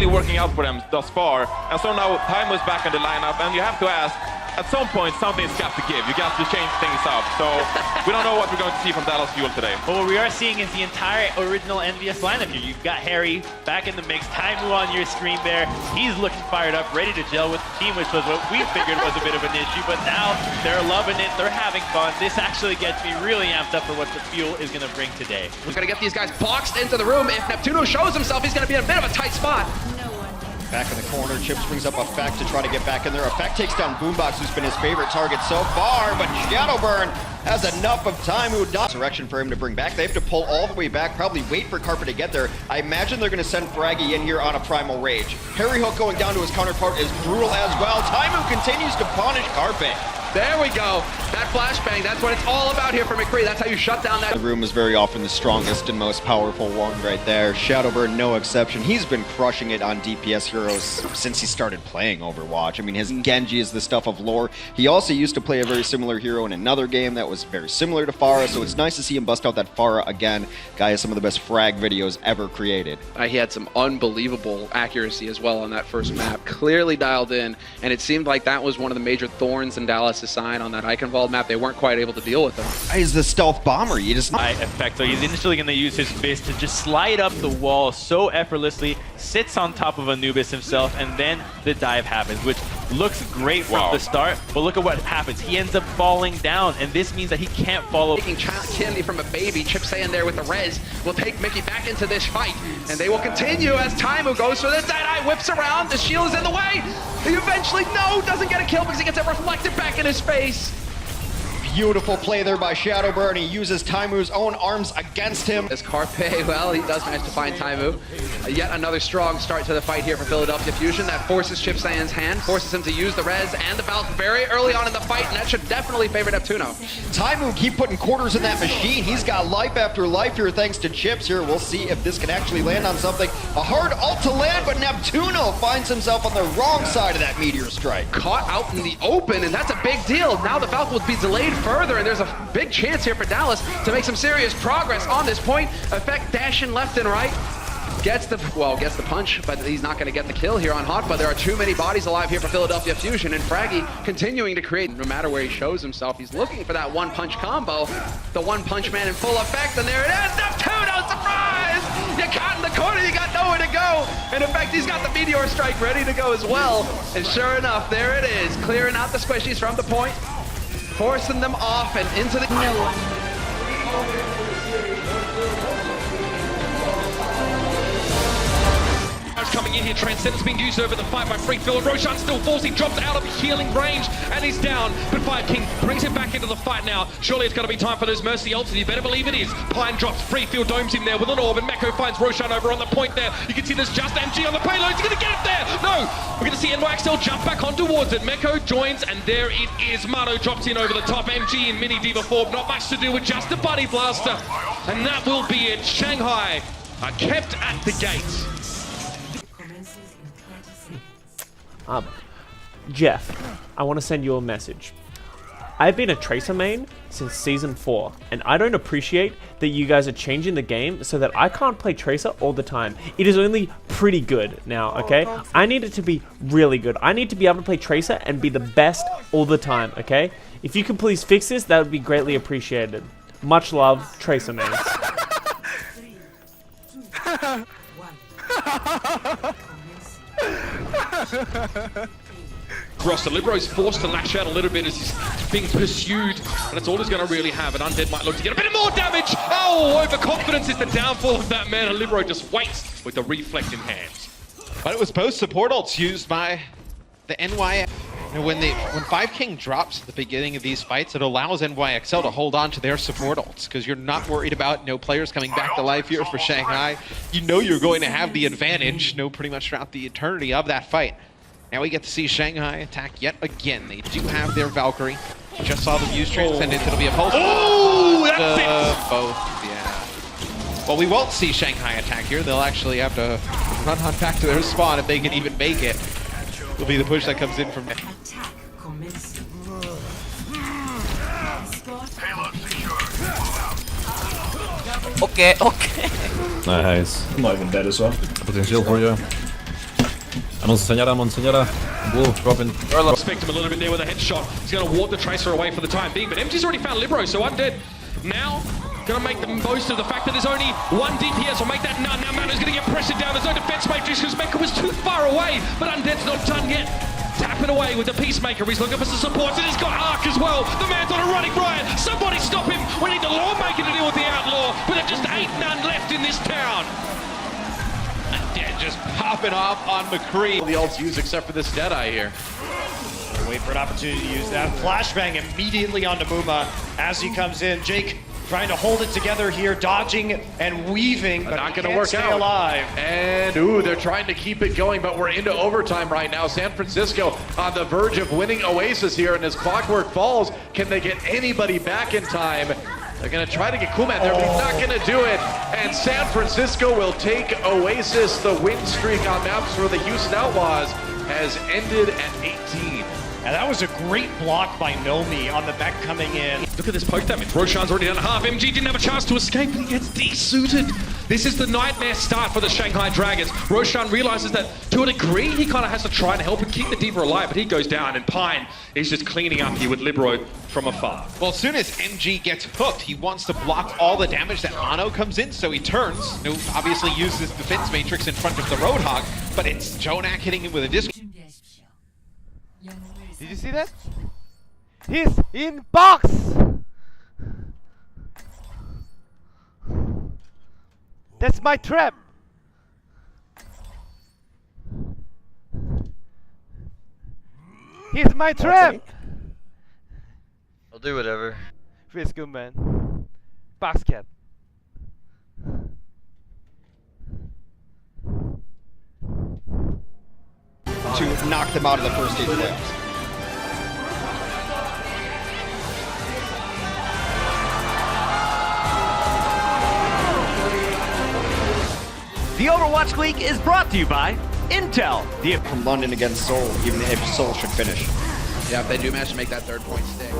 really working out for them thus far. And so now Taimu is back in the lineup, and you have to ask, at some point, something's got to give. You got to change things up. So we don't know what we're going to see from Dallas Fuel today. But what we are seeing is the entire original NVS lineup here. You've got Harry back in the mix, Taimu on your screen there. He's looking fired up, ready to gel with the team, which was what we figured was a bit of an issue. But now they're loving it. They're having fun. This actually gets me really amped up for what the Fuel is going to bring today. We're going to get these guys boxed into the room. If Neptuno shows himself, he's going to be in a bit of a tight spot. Back in the corner, Chips brings up Effect to try to get back in there. Effect takes down Boombox, who's been his favorite target so far, but Shadowburn has enough of time. Resurrection for him to bring back. They have to pull all the way back, probably wait for Carpet to get there. I imagine they're going to send Fraggy in here on a Primal Rage. Harry Hook going down to his counterpart is brutal as well. Taimu continues to punish Carpet. There we go. That flashbang, that's what it's all about here for McCree. That's how you shut down that. The room is very often the strongest and most powerful one right there. Shadowburn, no exception. He's been crushing it on DPS heroes since he started playing Overwatch. I mean, his Genji is the stuff of lore. He also used to play a very similar hero in another game that was very similar to Pharah, so it's nice to see him bust out that Pharah again. Guy has some of the best frag videos ever created. He had some unbelievable accuracy as well on that first map. Clearly dialed in, and it seemed like that was one of the major thorns in Dallas' side on that Eichenwald map. They weren't quite able to deal with him. He's the stealth bomber. You just Effect. So he's initially going to use his fist to just slide up the wall so effortlessly, sits on top of Anubis himself, and then the dive happens, which looks great from the start, but look at what happens. He ends up falling down, and this means that he can't follow. Taking child candy from a baby, Chip saying there with the res will take Mickey back into this fight, and they will continue as Taimu goes for the Deadeye, whips around, the shield is in the way. He eventually, doesn't get a kill because he gets it reflected back in his face. Beautiful play there by Shadowburn. He uses Taimu's own arms against him. As Carpe, well, he does manage to find Taimu. Yet another strong start to the fight here for Philadelphia Fusion. That forces Chip Sayan's hand, forces him to use the res and the Valk very early on in the fight, and that should definitely favor Neptuno. Taimu keep putting quarters in that machine. He's got life after life here thanks to Chips here. We'll see if this can actually land on something. A hard ult to land, but Neptuno finds himself on the wrong side of that meteor strike. Caught out in the open, and that's a big deal. Now the Valk will be delayed further, and there's a big chance here for Dallas to make some serious progress on this point. Effect dashing left and right. Gets the punch, but he's not going to get the kill here on Hotba. There are too many bodies alive here for Philadelphia Fusion, and Fraggy continuing to create. No matter where he shows himself, he's looking for that one-punch combo. The one-punch man in full effect, and there it is! Neptuno, surprise! You caught in the corner, you got nowhere to go! And in fact, he's got the Meteor Strike ready to go as well. And sure enough, there it is, clearing out the squishies from the point, forcing them off and into the... Coming in here, Transcendence being used over the fight by Freefield. Roshan still falls, he drops out of healing range, and he's down. But Fire King brings him back into the fight now. Surely it's going to be time for those Mercy ults, and you better believe it is. Pine drops, Freefield domes him there with an orb, and Meko finds Roshan over on the point there. You can see there's just MG on the payload. He's going to get it there! No! We're going to see NYXL jump back on towards it. Meko joins, and there it is. Mano drops in over the top. MG in Mini Diva form. Not much to do with just a Buddy Blaster. And that will be it. Shanghai are kept at the gate. Jeff, I want to send you a message. I've been a Tracer main since Season 4, and I don't appreciate that you guys are changing the game so that I can't play Tracer all the time. It is only pretty good now, okay? I need it to be really good. I need to be able to play Tracer and be the best all the time, okay? If you could please fix this, that would be greatly appreciated. Much love, Tracer mains. Roster Libro's forced to lash out a little bit as he's being pursued, and that's all he's going to really have. And Undead might look to get a bit more damage. Oh, overconfidence is the downfall of that man, and Libro just waits with the reflect in hand. But it was both support ults used by the NY. And when Five King drops at the beginning of these fights, it allows NYXL to hold on to their support ults, because you're not worried about no players coming back to life here for Shanghai. You know you're going to have the advantage, pretty much throughout the eternity of that fight. Now we get to see Shanghai attack yet again. They do have their Valkyrie. Just saw them use Transcendence. It'll be a pulse. Oh, that's it! Both, yeah. Well, we won't see Shanghai attack here. They'll actually have to run on back to their spawn if they can even make it. Will be the push that comes in from there. Okay. Nice. Not even dead as well. Potentieel voor je. Monsenora. Whoa, dropping. Expect him a little bit there with a headshot. He's going to warp the Tracer away for the time being, but MG's already found Libero, so Undead now going to make the most of the fact that there's only one DPS. Will make that none. Now Mano's going to get pressured down. There's no defense matrix because Mecha was too far away, but Undead's not done yet. Tapping away with the Peacemaker. He's looking for some support, and he's got Arc as well. The man's on a running riot. Somebody stop him. We need the Lawmaker to deal with the Outlaw, but there just ain't none left in this town. Yeah, just popping off on McCree. All the ults used except for this Deadeye here. Wait for an opportunity to use that. Flashbang immediately onto Buma as he comes in. Jake trying to hold it together here, dodging and weaving, but not he going to can't work stay out. alive. And they're trying to keep it going, but we're into overtime right now. San Francisco on the verge of winning Oasis here, and as Clockwork falls, can they get anybody back in time? They're going to try to get Kuman there, but he's not going to do it. And San Francisco will take Oasis. The win streak on maps for the Houston Outlaws has ended at 18. And that was a great block by Nomi on the back coming in. Look at this poke damage. Roshan's already done half. MG didn't have a chance to escape, but he gets desuited. This is the nightmare start for the Shanghai Dragons. Roshan realizes that to a degree, he kind of has to try and help and keep the D.Va alive, but he goes down, and Pine is just cleaning up here with Libero from afar. Well, as soon as MG gets hooked, he wants to block all the damage that Mono comes in, so he turns. Obviously uses Defense Matrix in front of the Roadhog, but it's Jonak hitting him with a disc. Did you see that? He's in box! That's my trap! He's my trap! I'll do whatever. Feels good, man. Box cat. To knock them out of the first stage playoffs. The Overwatch League is brought to you by Intel. From London against Seoul, even if Seoul should finish. Yeah, if they do manage to make that 3rd point stick.